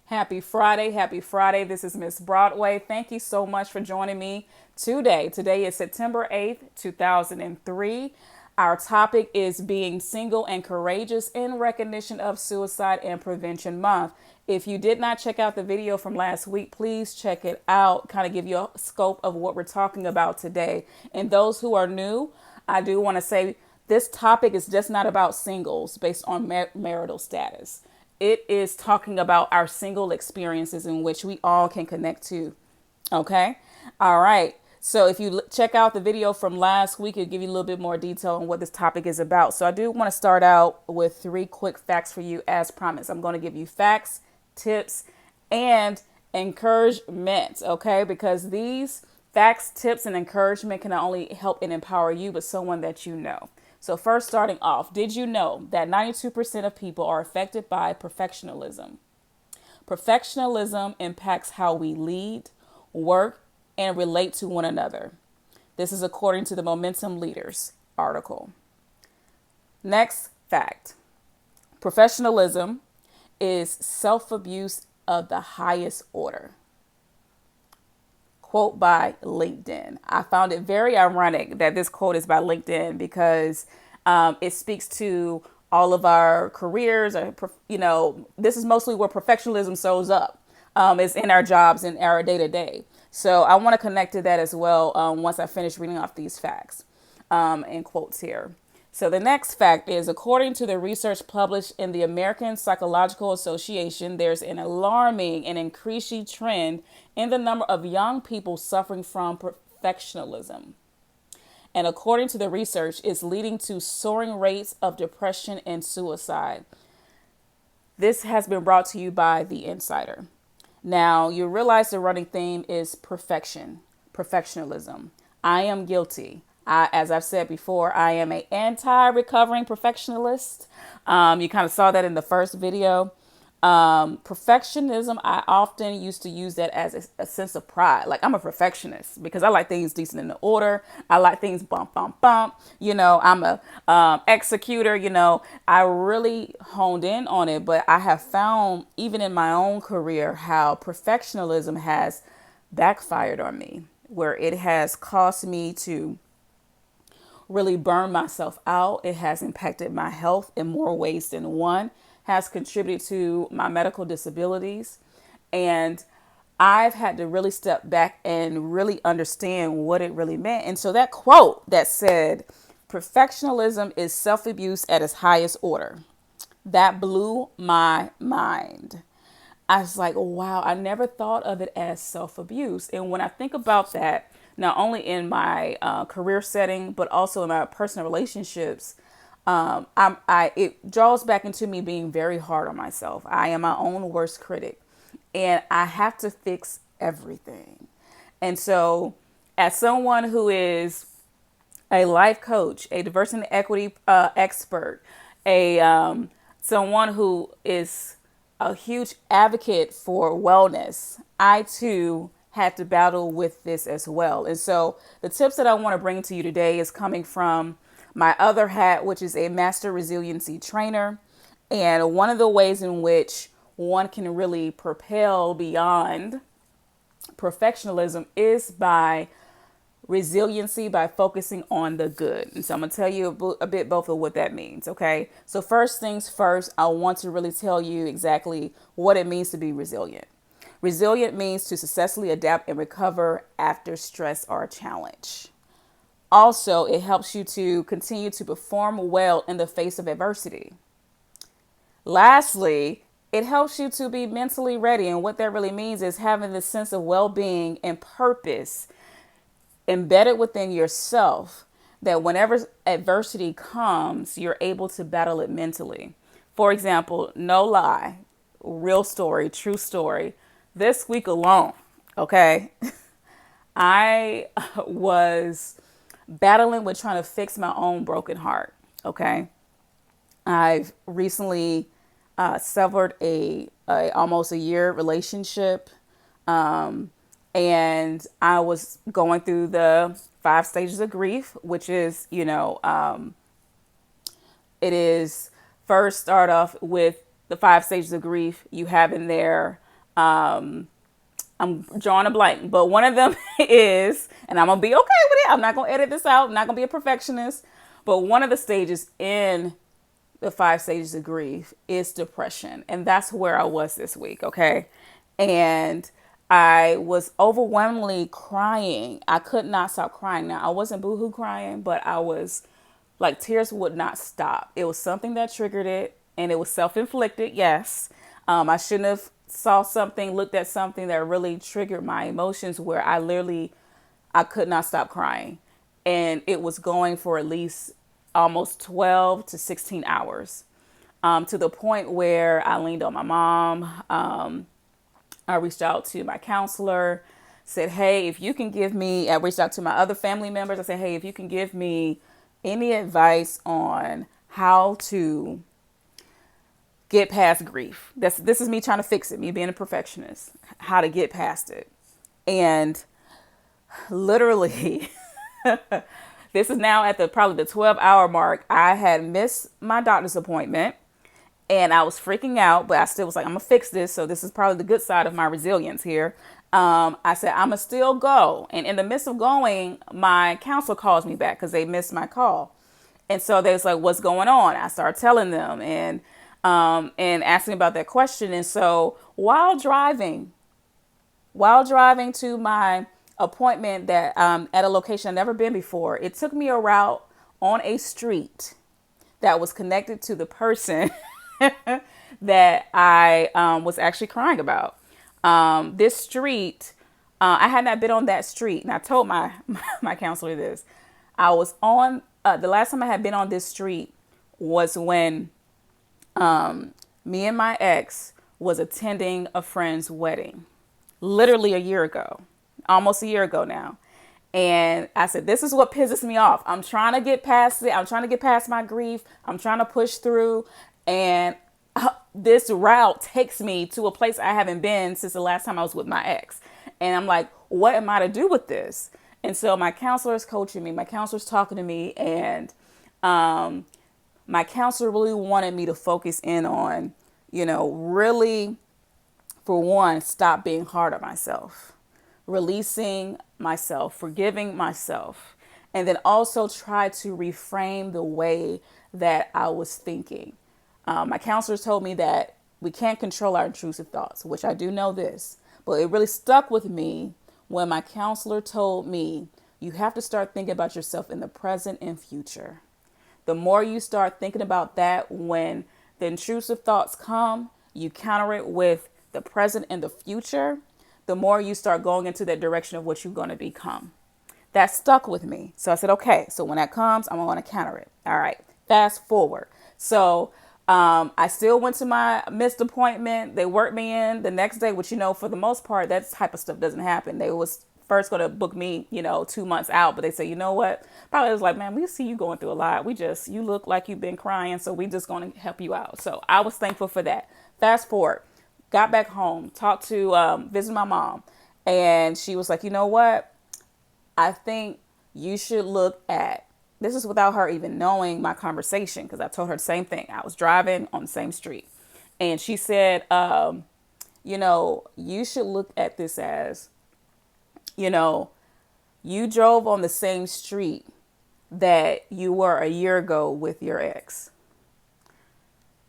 Happy Friday. Happy Friday. This is Miss Broadway. Thank you so much for joining me today. Today is September 8th, 2003. Our topic is being single and courageous in recognition of Suicide and Prevention Month. If you did not check out the video from last week, please check it out, kind of give you a scope of what we're talking about today. And those who are new, I do want to say this topic is just not about singles based on marital status. It is talking about our single experiences in which we all can connect to. Okay. All right. So if you check out the video from last week, it'll give you a little bit more detail on what this topic is about. So I do want to start out with 3 quick facts for you as promised. I'm going to give you facts, tips, and encouragement. Okay. Because these facts, tips, and encouragement can not only help and empower you, but someone that you know. So first, starting off, did you know that 92% of people are affected by perfectionism? Perfectionism impacts how we lead, work, and relate to one another. This is according to the Momentum Leaders article. Next fact. Professionalism is self-abuse of the highest order. Quote by LinkedIn. I found it very ironic that this quote is by LinkedIn because it speaks to all of our careers. This is mostly where perfectionism shows up. Is in our jobs and our day to day. So I want to connect to that as well once I finish reading off these facts and quotes here. So the next fact is, according to the research published in the American Psychological Association, there's an alarming and increasing trend in the number of young people suffering from perfectionism. And according to the research, it's leading to soaring rates of depression and suicide. This has been brought to you by The Insider. Now, you realize the running theme is perfectionism. I am guilty. As I've said before, I am an anti-recovering perfectionist. You kind of saw that in the first video. Perfectionism, I often used to use that as a sense of pride. Like, I'm a perfectionist because I like things decent in the order. I like things bump, bump, bump. I'm a executor. I really honed in on it. But I have found, even in my own career, how perfectionism has backfired on me, where it has caused me to really burn myself out. It has impacted my health in more ways than one, has contributed to my medical disabilities. And I've had to really step back and really understand what it really meant. And so that quote that said, perfectionism is self-abuse at its highest order, that blew my mind. I was like, wow, I never thought of it as self-abuse. And when I think about that, not only in my career setting, but also in my personal relationships, it draws back into me being very hard on myself. I am my own worst critic, and I have to fix everything. And so, as someone who is a life coach, a diversity and equity expert, a someone who is a huge advocate for wellness, I too had to battle with this as well. And so the tips that I want to bring to you today is coming from my other hat, which is a master resiliency trainer. And one of the ways in which one can really propel beyond perfectionism is by resiliency, by focusing on the good. And so I'm going to tell you a bit both of what that means. Okay. So first things first, I want to really tell you exactly what it means to be resilient. Resilient means to successfully adapt and recover after stress or a challenge. Also, it helps you to continue to perform well in the face of adversity. Lastly, it helps you to be mentally ready. And what that really means is having this sense of well-being and purpose embedded within yourself, that whenever adversity comes, you're able to battle it mentally. For example, no lie, real story, true story. This week alone, okay, I was battling with trying to fix my own broken heart. Okay. I've recently severed a almost a year relationship. And I was going through the 5 stages of grief, which is, it is first start off with the 5 stages of grief. You have in there I'm drawing a blank, but one of them is, and I'm gonna be okay with it. I'm not gonna edit this out. I'm not gonna be a perfectionist. But one of the stages in the 5 stages of grief is depression, and that's where I was this week. Okay, and I was overwhelmingly crying. I could not stop crying. Now I wasn't boohoo crying, but I was like tears would not stop. It was something that triggered it, and it was self-inflicted. Yes, I shouldn't have saw something, looked at something that really triggered my emotions, where I could not stop crying, and it was going for at least almost 12 to 16 hours, to the point where I leaned on my mom. I reached out to my counselor, said, hey, if you can give me, I reached out to my other family members. I said, hey, if you can give me any advice on how to get past grief. This is me trying to fix it, me being a perfectionist, how to get past it. And literally, this is now at probably the 12-hour mark. I had missed my doctor's appointment and I was freaking out, but I still was like, I'm gonna fix this. So this is probably the good side of my resilience here. I said, I'm gonna still go. And in the midst of going, my counselor calls me back because they missed my call. And so they was like, what's going on? I started telling them and asking about that question. And so while driving to my appointment that at a location I've never been before, it took me a route on a street that was connected to the person that I was actually crying about. This street, I had not been on that street, and I told my my counselor this. I was on the last time I had been on this street was when me and my ex was attending a friend's wedding, literally a year ago, almost a year ago now. And I said, this is what pisses me off. I'm trying to get past it. I'm trying to get past my grief. I'm trying to push through. And this route takes me to a place I haven't been since the last time I was with my ex. And I'm like, what am I to do with this? And so my counselor is coaching me. My counselor's talking to me. And my counselor really wanted me to focus in on, really, for one, stop being hard on myself, releasing myself, forgiving myself, and then also try to reframe the way that I was thinking. My counselor told me that we can't control our intrusive thoughts, which I do know this, but it really stuck with me when my counselor told me you have to start thinking about yourself in the present and future. The more you start thinking about that, when the intrusive thoughts come, you counter it with the present and the future, the more you start going into that direction of what you're going to become. That stuck with me. So I said, okay, so when that comes, I'm going to counter it. All right, fast forward. So I still went to my missed appointment. They worked me in the next day, which, for the most part, that type of stuff doesn't happen. They was first going to book me, 2 months out. But they say, you know what? Probably was like, man, we see you going through a lot. You look like you've been crying. So we just going to help you out. So I was thankful for that. Fast forward, got back home, talked to, visit my mom. And she was like, you know what? I think you should look at, this is without her even knowing my conversation, because I told her the same thing. I was driving on the same street. And she said, you should look at this as, you drove on the same street that you were a year ago with your ex.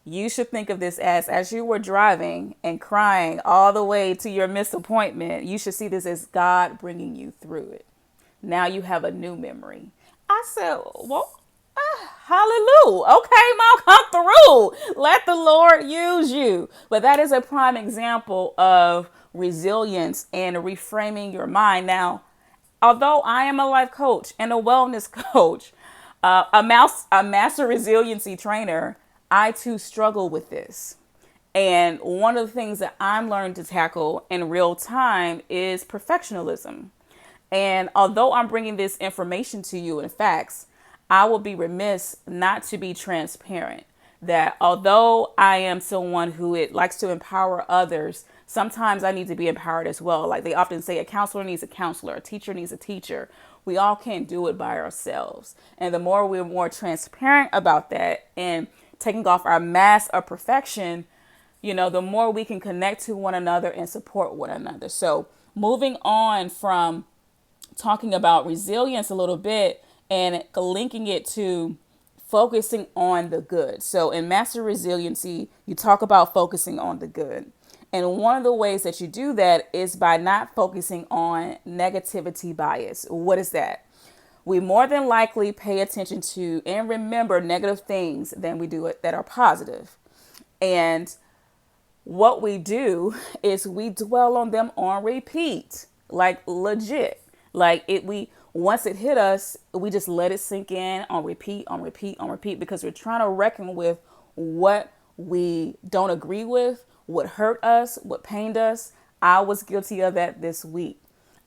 You should think of this as you were driving and crying all the way to your missed appointment, you should see this as God bringing you through it. Now you have a new memory. I said, well, hallelujah. Okay, Mom, come through. Let the Lord use you. But that is a prime example of resilience and reframing your mind. Now, although I am a life coach and a wellness coach, a master resiliency trainer, I too struggle with this. And one of the things that I'm learning to tackle in real time is perfectionism. And although I'm bringing this information to you in facts, I will be remiss not to be transparent that although I am someone who likes to empower others, sometimes I need to be empowered as well. Like they often say, a counselor needs a counselor, a teacher needs a teacher. We all can't do it by ourselves. And the more we're more transparent about that and taking off our mask of perfection, The more we can connect to one another and support one another. So moving on from talking about resilience a little bit and linking it to focusing on the good. So in Master Resiliency, you talk about focusing on the good. And one of the ways that you do that is by not focusing on negativity bias. What is that? We more than likely pay attention to and remember negative things than we do it that are positive. And what we do is we dwell on them on repeat, like legit. Like we once it hit us, we just let it sink in on repeat, on repeat, on repeat, because we're trying to reckon with what we don't agree with, what hurt us, what pained us. I was guilty of that this week.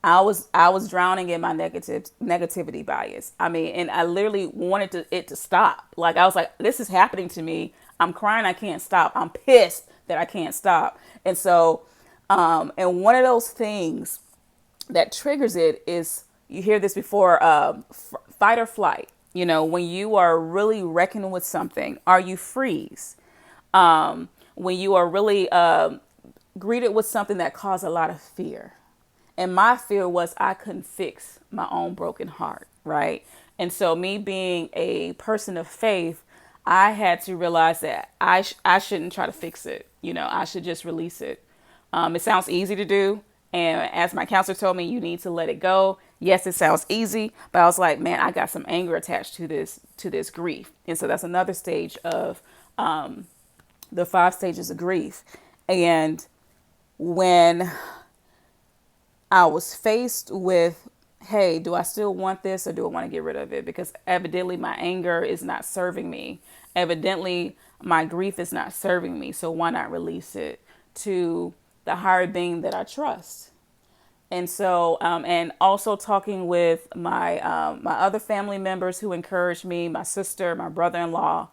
I was drowning in my negativity bias. I mean, and I literally wanted it to stop. Like I was like, this is happening to me. I'm crying. I can't stop. I'm pissed that I can't stop. And so, and one of those things that triggers it is, you hear this before, fight or flight. When you are really reckoning with something, or you freeze. When you are really greeted with something that caused a lot of fear. And my fear was I couldn't fix my own broken heart, right? And so me being a person of faith, I had to realize that I shouldn't try to fix it. I should just release it. It sounds easy to do. And as my counselor told me, you need to let it go. Yes, it sounds easy, but I was like, man, I got some anger attached to this grief. And so that's another stage of the 5 stages of grief. And when I was faced with, hey, do I still want this or do I want to get rid of it? Because evidently my anger is not serving me. Evidently my grief is not serving me. So why not release it to the higher being that I trust? And so, and also talking with my other family members who encouraged me, my sister, my brother-in-law.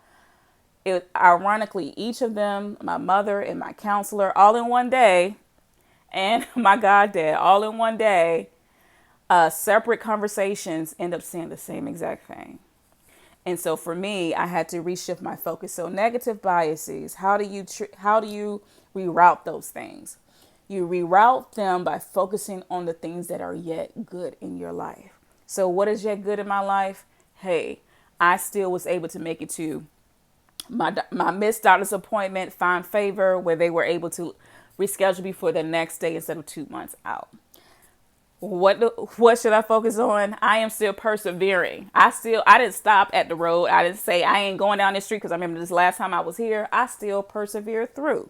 Ironically, each of them, my mother and my counselor, all in one day, and my goddad, all in one day, separate conversations end up saying the same exact thing. And so for me, I had to reshift my focus. So negative biases, how do you reroute those things? You reroute them by focusing on the things that are yet good in your life. So what is yet good in my life? Hey, I still was able to make it to my missed doctor's appointment, find favor, where they were able to reschedule me for the next day instead of 2 months out. What should I focus on? I am still persevering. I didn't stop at the road. I didn't say I ain't going down this street, because I remember this last time I was here. I still persevered through.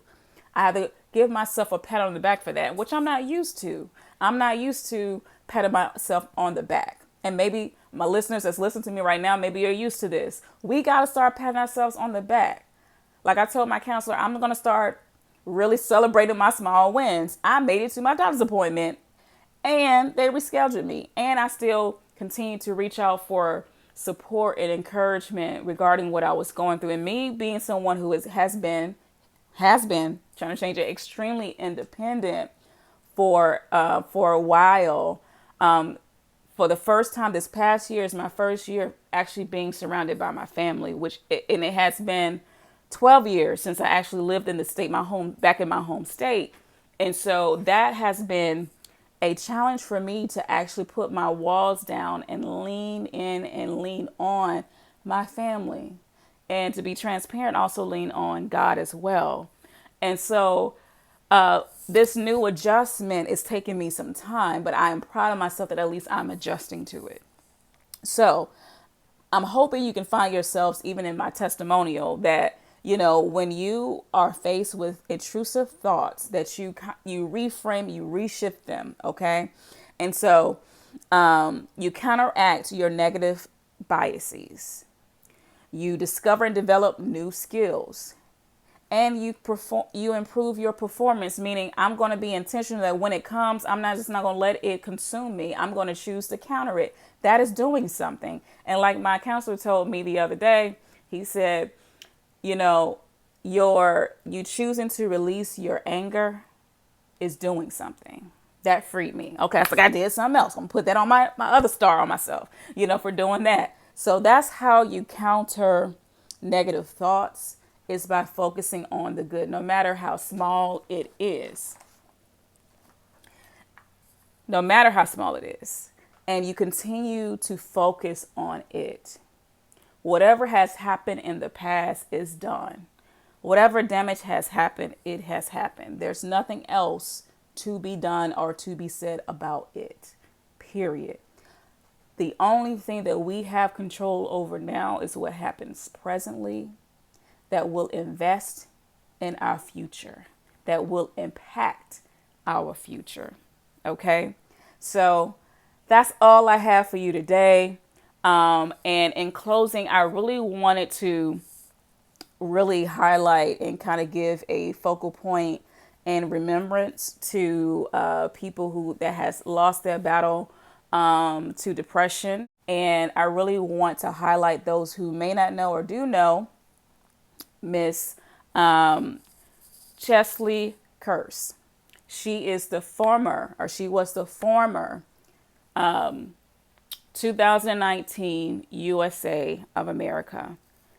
I have to give myself a pat on the back for that, which I'm not used to. I'm not used to patting myself on the back. And maybe my listeners that's listening to me right now, maybe you're used to this. We got to start patting ourselves on the back. Like I told my counselor, I'm going to start really celebrating my small wins. I made it to my doctor's appointment and they rescheduled me. And I still continue to reach out for support and encouragement regarding what I was going through. And me being someone who has been trying to change it, extremely independent for a while. For the first time this past year is my first year actually being surrounded by my family, and it has been 12 years since I actually lived in the state, back in my home state. And so that has been a challenge for me to actually put my walls down and lean in and lean on my family. And to be transparent, also lean on God as well. And so this new adjustment is taking me some time, but I am proud of myself that at least I'm adjusting to it. So I'm hoping you can find yourselves, even in my testimonial, that, when you are faced with intrusive thoughts, that you reframe, you reshift them. Okay. And so you counteract your negative biases. You discover and develop new skills. And you improve your performance, meaning I'm going to be intentional that when it comes, I'm not going to let it consume me. I'm going to choose to counter it. That is doing something. And like my counselor told me the other day, he said, you choosing to release your anger is doing something. That freed me. Okay, I forgot I did something else. I'm going to put that on my other star on myself, for doing that. So that's how you counter negative thoughts. is by focusing on the good, no matter how small it is. No matter how small it is. And you continue to focus on it. Whatever has happened in the past is done. Whatever damage has happened, it has happened. There's nothing else to be done or to be said about it. Period. The only thing that we have control over now is what happens presently that will invest in our future, that will impact our future. Okay? So that's all I have for you today. And in closing, I really wanted to really highlight and kind of give a focal point and remembrance to people who that has lost their battle to depression. And I really want to highlight those who may not know or do know Miss Chesley Curse. She was the former 2019 USA of America.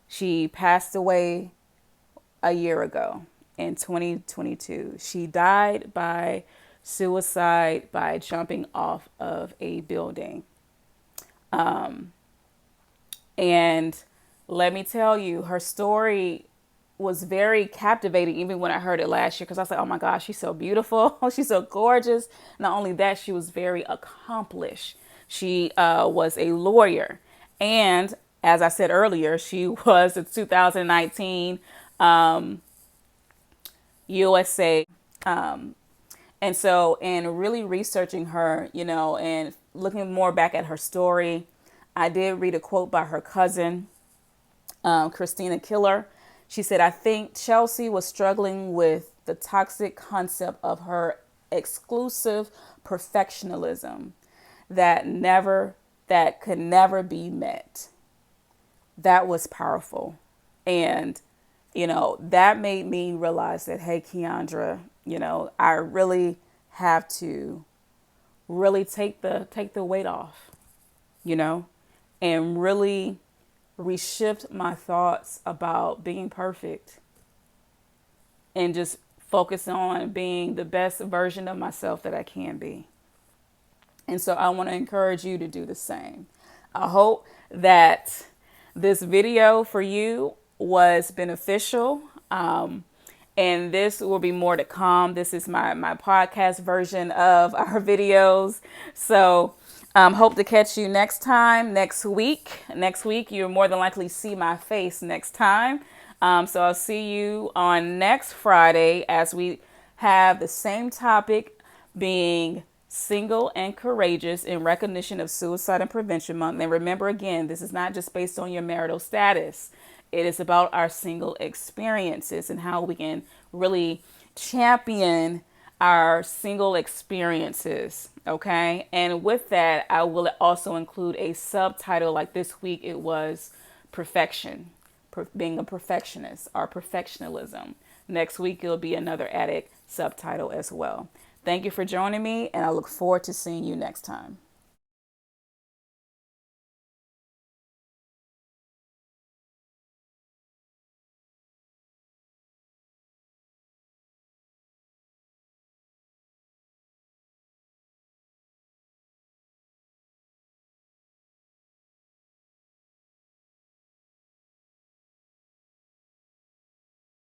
She passed away a year ago in 2022. She died by suicide by jumping off of a building. And let me tell you, her story was very captivating even when I heard it last year, because I was like, oh my gosh, she's so beautiful. She's so gorgeous. Not only that, she was very accomplished. She was a lawyer. And as I said earlier, she was a 2019 USA. And so in really researching her, and looking more back at her story, I did read a quote by her cousin, Christina Killer. She said, I think Chelsea was struggling with the toxic concept of her exclusive perfectionism that could never be met. That was powerful. And, that made me realize that, hey, Keandra, I really have to really take the weight off, and really reshift my thoughts about being perfect and just focus on being the best version of myself that I can be. And so I want to encourage you to do the same. I hope that this video for you was beneficial. And this will be more to come. This is my podcast version of our videos. So hope to catch you next week. Next week, you'll more than likely see my face next time. So I'll see you on next Friday as we have the same topic, being single and courageous in recognition of Suicide and Prevention Month. And remember, again, this is not just based on your marital status. It is about our single experiences and how we can really champion our single experiences. Okay. And with that, I will also include a subtitle. Like this week, it was perfection, being a perfectionist or perfectionism. Next week, it'll be another added subtitle as well. Thank you for joining me, and I look forward to seeing you next time.